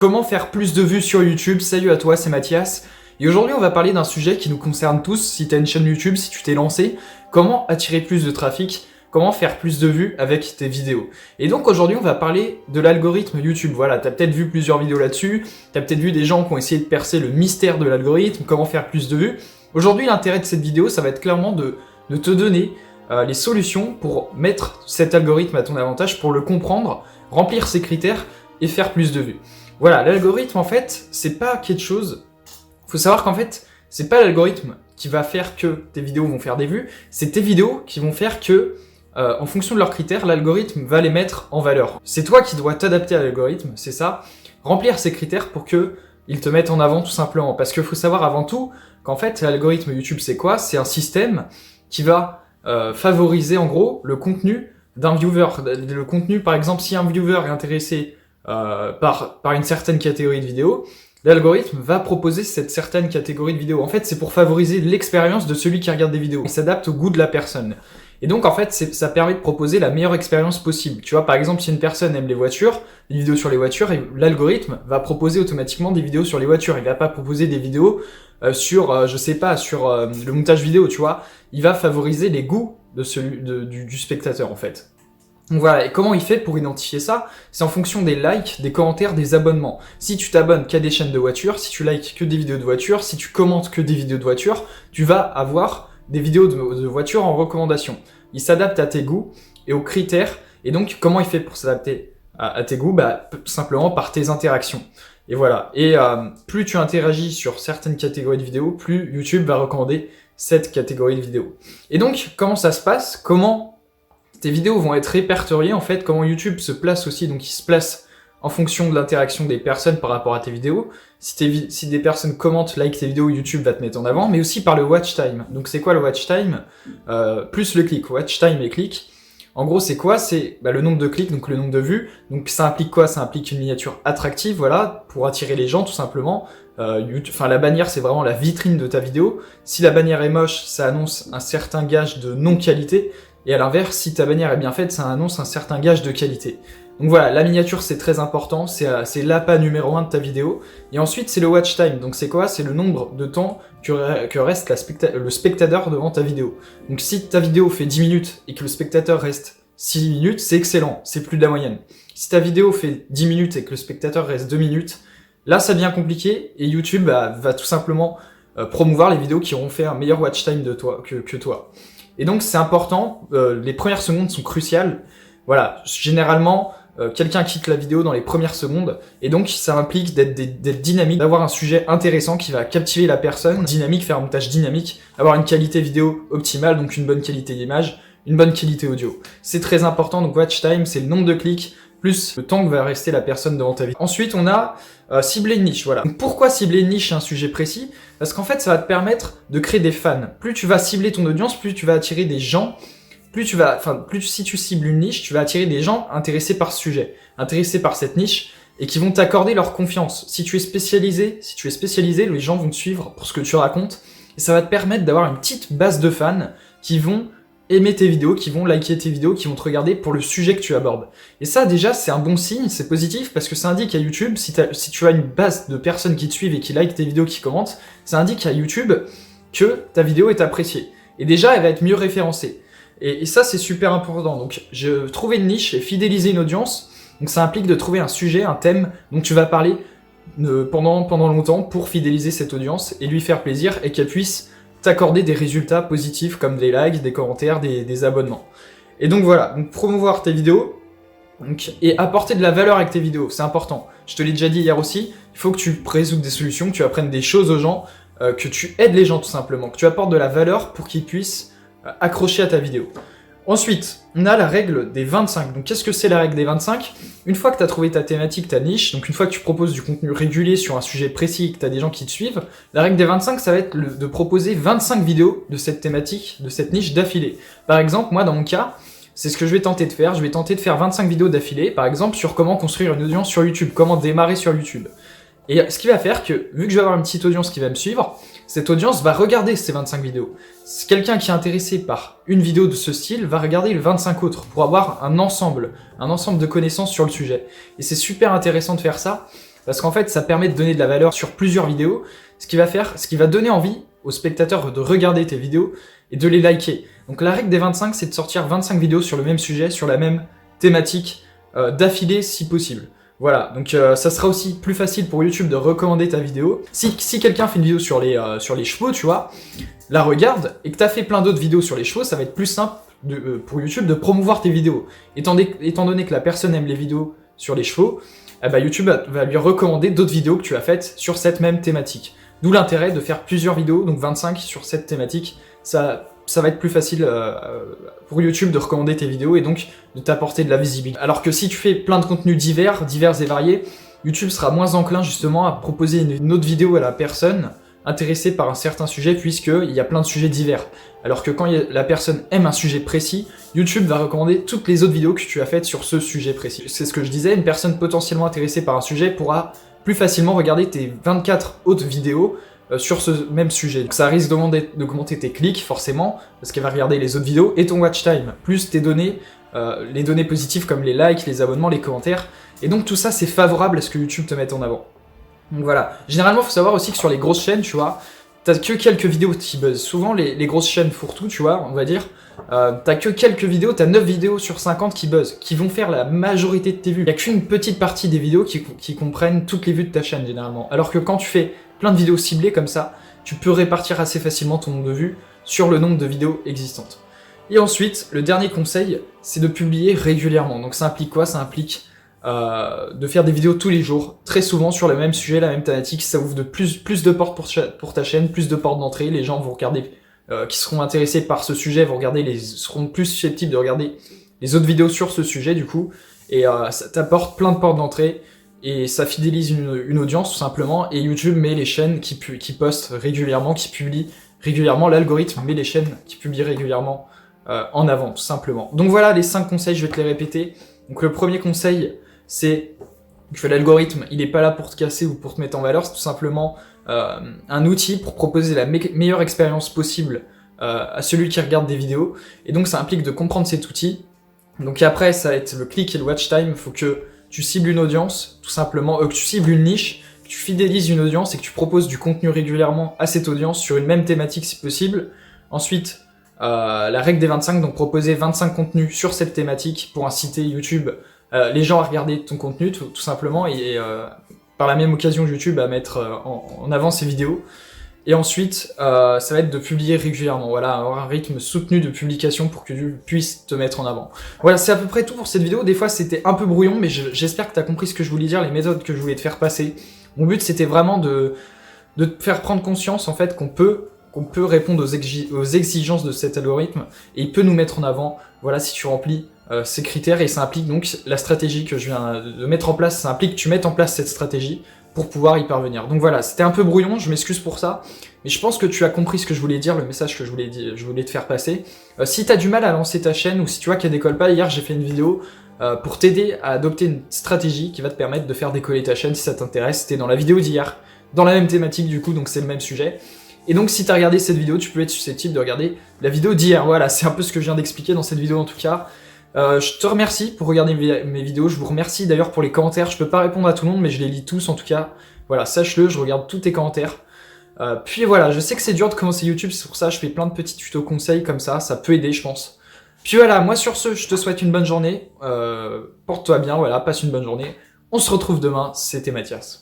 Comment faire plus de vues sur YouTube? Salut à toi, c'est Mathias. Et aujourd'hui, on va parler d'un sujet qui nous concerne tous. Si tu as une chaîne YouTube, si tu t'es lancé, comment attirer plus de trafic, comment faire plus de vues avec tes vidéos. Et donc aujourd'hui, on va parler de l'algorithme YouTube. Voilà, tu as peut-être vu plusieurs vidéos là-dessus, tu as peut-être vu des gens qui ont essayé de percer le mystère de l'algorithme, comment faire plus de vues. Aujourd'hui, l'intérêt de cette vidéo, ça va être clairement de te donner les solutions pour mettre cet algorithme à ton avantage, pour le comprendre, remplir ses critères et faire plus de vues. Voilà, l'algorithme en fait, c'est pas quelque chose. Faut savoir qu'en fait, c'est pas l'algorithme qui va faire que tes vidéos vont faire des vues, c'est tes vidéos qui vont faire que, en fonction de leurs critères, l'algorithme va les mettre en valeur. C'est toi qui dois t'adapter à l'algorithme, c'est ça, remplir ces critères pour que ils te mettent en avant tout simplement. Parce qu'il faut savoir avant tout qu'en fait, l'algorithme YouTube c'est quoi? C'est un système qui va favoriser en gros le contenu d'un viewer. Le contenu, par exemple, si un viewer est intéressé par une certaine catégorie de vidéos, l'algorithme va proposer cette certaine catégorie de vidéos. En fait, c'est pour favoriser l'expérience de celui qui regarde des vidéos. Il s'adapte au goût de la personne. Et donc, en fait, ça permet de proposer la meilleure expérience possible. Tu vois, par exemple, si une personne aime les voitures, des vidéos sur les voitures, l'algorithme va proposer automatiquement des vidéos sur les voitures. Il va pas proposer des vidéos sur, je sais pas, sur le montage vidéo, tu vois. Il va favoriser les goûts de du spectateur, en fait. Donc voilà, et comment il fait pour identifier ça? C'est en fonction des likes, des commentaires, des abonnements. Si tu t'abonnes qu'à des chaînes de voitures, si tu likes que des vidéos de voitures, si tu commentes que des vidéos de voitures, tu vas avoir des vidéos de voitures en recommandation. Il s'adapte à tes goûts et aux critères. Et donc, comment il fait pour s'adapter à tes goûts? Bah, simplement par tes interactions. Et voilà. Et plus tu interagis sur certaines catégories de vidéos, plus YouTube va recommander cette catégorie de vidéos. Et donc, comment ça se passe? Comment tes vidéos vont être répertoriées, en fait, comment YouTube se place aussi, donc il se place en fonction de l'interaction des personnes par rapport à tes vidéos. Si des personnes commentent, like tes vidéos, YouTube va te mettre en avant, mais aussi par le watch time. Donc c'est quoi le watch time? Plus le clic, watch time et clic. En gros, c'est quoi? C'est le nombre de clics, donc le nombre de vues. Donc ça implique quoi? Ça implique une miniature attractive, voilà, pour attirer les gens tout simplement. La bannière, c'est vraiment la vitrine de ta vidéo. Si la bannière est moche, ça annonce un certain gage de non-qualité. Et à l'inverse, si ta bannière est bien faite, ça annonce un certain gage de qualité. Donc voilà, la miniature c'est très important, c'est l'appât numéro 1 de ta vidéo. Et ensuite c'est le watch time, donc c'est quoi? C'est le nombre de temps que reste le spectateur devant ta vidéo. Donc si ta vidéo fait 10 minutes et que le spectateur reste 6 minutes, c'est excellent, c'est plus de la moyenne. Si ta vidéo fait 10 minutes et que le spectateur reste 2 minutes, là ça devient compliqué et YouTube va tout simplement promouvoir les vidéos qui auront fait un meilleur watch time que toi. Et donc c'est important, les premières secondes sont cruciales. Voilà, généralement, quelqu'un quitte la vidéo dans les premières secondes, et donc ça implique d'être dynamique, d'avoir un sujet intéressant qui va captiver la personne, dynamique, faire un montage dynamique, avoir une qualité vidéo optimale, donc une bonne qualité d'image, une bonne qualité audio. C'est très important, donc watch time, c'est le nombre de clics, plus le temps que va rester la personne devant ta vidéo. Ensuite, on a cibler une niche, voilà. Donc, pourquoi cibler une niche, un sujet précis? Parce qu'en fait, ça va te permettre de créer des fans. Plus tu vas cibler ton audience, plus tu vas attirer des gens, plus si tu cibles une niche, tu vas attirer des gens intéressés par ce sujet, intéressés par cette niche, et qui vont t'accorder leur confiance. Si tu es spécialisé, les gens vont te suivre pour ce que tu racontes, et ça va te permettre d'avoir une petite base de fans qui vont aimer tes vidéos, qui vont liker tes vidéos, qui vont te regarder pour le sujet que tu abordes. Et ça, déjà, c'est un bon signe, c'est positif, parce que ça indique à YouTube, si tu as une base de personnes qui te suivent et qui likent tes vidéos, qui commentent, ça indique à YouTube que ta vidéo est appréciée. Et déjà, elle va être mieux référencée. Et ça, c'est super important. Donc, trouver une niche et fidéliser une audience, donc ça implique de trouver un sujet, un thème dont tu vas parler pendant longtemps pour fidéliser cette audience et lui faire plaisir et qu'elle puisse t'accorder des résultats positifs comme des likes, des commentaires, des abonnements. Et donc voilà, donc promouvoir tes vidéos et apporter de la valeur avec tes vidéos, c'est important. Je te l'ai déjà dit hier aussi, il faut que tu résoudes des solutions, que tu apprennes des choses aux gens, que tu aides les gens tout simplement, que tu apportes de la valeur pour qu'ils puissent accrocher à ta vidéo. Ensuite, on a la règle des 25. Donc qu'est-ce que c'est la règle des 25? Une fois que tu as trouvé ta thématique, ta niche, donc une fois que tu proposes du contenu régulier sur un sujet précis et que tu as des gens qui te suivent, la règle des 25, ça va être de proposer 25 vidéos de cette thématique, de cette niche d'affilée. Par exemple, moi dans mon cas, c'est ce que je vais tenter de faire. Je vais tenter de faire 25 vidéos d'affilée, par exemple sur comment construire une audience sur YouTube, comment démarrer sur YouTube. Et ce qui va faire que, vu que je vais avoir une petite audience qui va me suivre, cette audience va regarder ces 25 vidéos. Quelqu'un qui est intéressé par une vidéo de ce style va regarder les 25 autres pour avoir un ensemble de connaissances sur le sujet. Et c'est super intéressant de faire ça, Parce qu'en fait, ça permet de donner de la valeur sur plusieurs vidéos, ce qui va donner envie aux spectateurs de regarder tes vidéos et de les liker. Donc la règle des 25, c'est de sortir 25 vidéos sur le même sujet, sur la même thématique, d'affilée si possible. Voilà, donc ça sera aussi plus facile pour YouTube de recommander ta vidéo. Si quelqu'un fait une vidéo sur les chevaux, tu vois, la regarde, et que t'as fait plein d'autres vidéos sur les chevaux, ça va être plus simple pour YouTube de promouvoir tes vidéos. Étant donné que la personne aime les vidéos sur les chevaux, eh ben YouTube va lui recommander d'autres vidéos que tu as faites sur cette même thématique. D'où l'intérêt de faire plusieurs vidéos, donc 25 sur cette thématique. Ça va être plus facile pour YouTube de recommander tes vidéos et donc de t'apporter de la visibilité. Alors que si tu fais plein de contenus divers et variés, YouTube sera moins enclin justement à proposer une autre vidéo à la personne intéressée par un certain sujet, puisqu'il y a plein de sujets divers. Alors que quand la personne aime un sujet précis, YouTube va recommander toutes les autres vidéos que tu as faites sur ce sujet précis. C'est ce que je disais, une personne potentiellement intéressée par un sujet pourra plus facilement regarder tes 24 autres vidéos sur ce même sujet. Donc ça risque d'augmenter tes clics, forcément, parce qu'elle va regarder les autres vidéos, et ton watch time, plus tes données, les données positives comme les likes, les abonnements, les commentaires. Et donc tout ça, c'est favorable à ce que YouTube te mette en avant. Donc voilà. Généralement, il faut savoir aussi que sur les grosses chaînes, tu vois, t'as que quelques vidéos qui buzzent. Souvent, les grosses chaînes fourre-tout, tu vois, on va dire, t'as que quelques vidéos, t'as 9 vidéos sur 50 qui buzzent, qui vont faire la majorité de tes vues. Il y a qu'une petite partie des vidéos qui comprennent toutes les vues de ta chaîne, généralement. Alors que quand tu fais plein de vidéos ciblées comme ça, tu peux répartir assez facilement ton nombre de vues sur le nombre de vidéos existantes. Et ensuite, le dernier conseil, c'est de publier régulièrement. Donc ça implique quoi? Ça implique de faire des vidéos tous les jours, très souvent sur le même sujet, la même thématique. Ça ouvre de plus de portes pour ta chaîne, plus de portes d'entrée. Les gens vont regarder, qui seront intéressés par ce sujet, seront plus susceptibles de regarder les autres vidéos sur ce sujet du coup. Et ça t'apporte plein de portes d'entrée. Et ça fidélise une audience tout simplement, et YouTube met les chaînes qui postent régulièrement, qui publient régulièrement, l'algorithme met les chaînes qui publient régulièrement en avant, tout simplement. Donc voilà les 5 conseils, je vais te les répéter. Donc le premier conseil, c'est que l'algorithme, il n'est pas là pour te casser ou pour te mettre en valeur, c'est tout simplement un outil pour proposer la meilleure expérience possible à celui qui regarde des vidéos, et donc ça implique de comprendre cet outil. Donc après, ça va être le click et le watch time, il faut que tu cibles une audience, tout simplement, que tu cibles une niche, que tu fidélises une audience et que tu proposes du contenu régulièrement à cette audience sur une même thématique si possible. Ensuite, la règle des 25, donc proposer 25 contenus sur cette thématique pour inciter YouTube, les gens à regarder ton contenu tout simplement, et par la même occasion YouTube à mettre en avant ces vidéos. Et ensuite, ça va être de publier régulièrement, voilà, avoir un rythme soutenu de publication pour que tu puisses te mettre en avant. Voilà, c'est à peu près tout pour cette vidéo. Des fois, c'était un peu brouillon, mais j'espère que tu as compris ce que je voulais dire, les méthodes que je voulais te faire passer. Mon but, c'était vraiment de te faire prendre conscience, en fait, qu'on peut répondre aux exigences de cet algorithme, et il peut nous mettre en avant, voilà, si tu remplis ces critères, et ça implique donc la stratégie que je viens de mettre en place, ça implique que tu mettes en place cette stratégie pour pouvoir y parvenir. Donc voilà, c'était un peu brouillon, je m'excuse pour ça, mais je pense que tu as compris ce que je voulais dire, le message que je voulais te faire passer. Si tu as du mal à lancer ta chaîne, ou si tu vois qu'elle décolle pas, hier j'ai fait une vidéo pour t'aider à adopter une stratégie qui va te permettre de faire décoller ta chaîne si ça t'intéresse. C'était dans la vidéo d'hier, dans la même thématique du coup, donc c'est le même sujet. Et donc si tu as regardé cette vidéo, tu peux être susceptible de regarder la vidéo d'hier. Voilà, c'est un peu ce que je viens d'expliquer dans cette vidéo en tout cas. Je te remercie pour regarder mes vidéos, je vous remercie d'ailleurs pour les commentaires, je peux pas répondre à tout le monde mais je les lis tous en tout cas, voilà, sache-le, je regarde tous tes commentaires. Puis voilà, je sais que c'est dur de commencer YouTube, c'est pour ça que je fais plein de petits tutos conseils comme ça peut aider je pense. Puis voilà, moi sur ce, je te souhaite une bonne journée, porte-toi bien, voilà, passe une bonne journée, on se retrouve demain, c'était Mathias.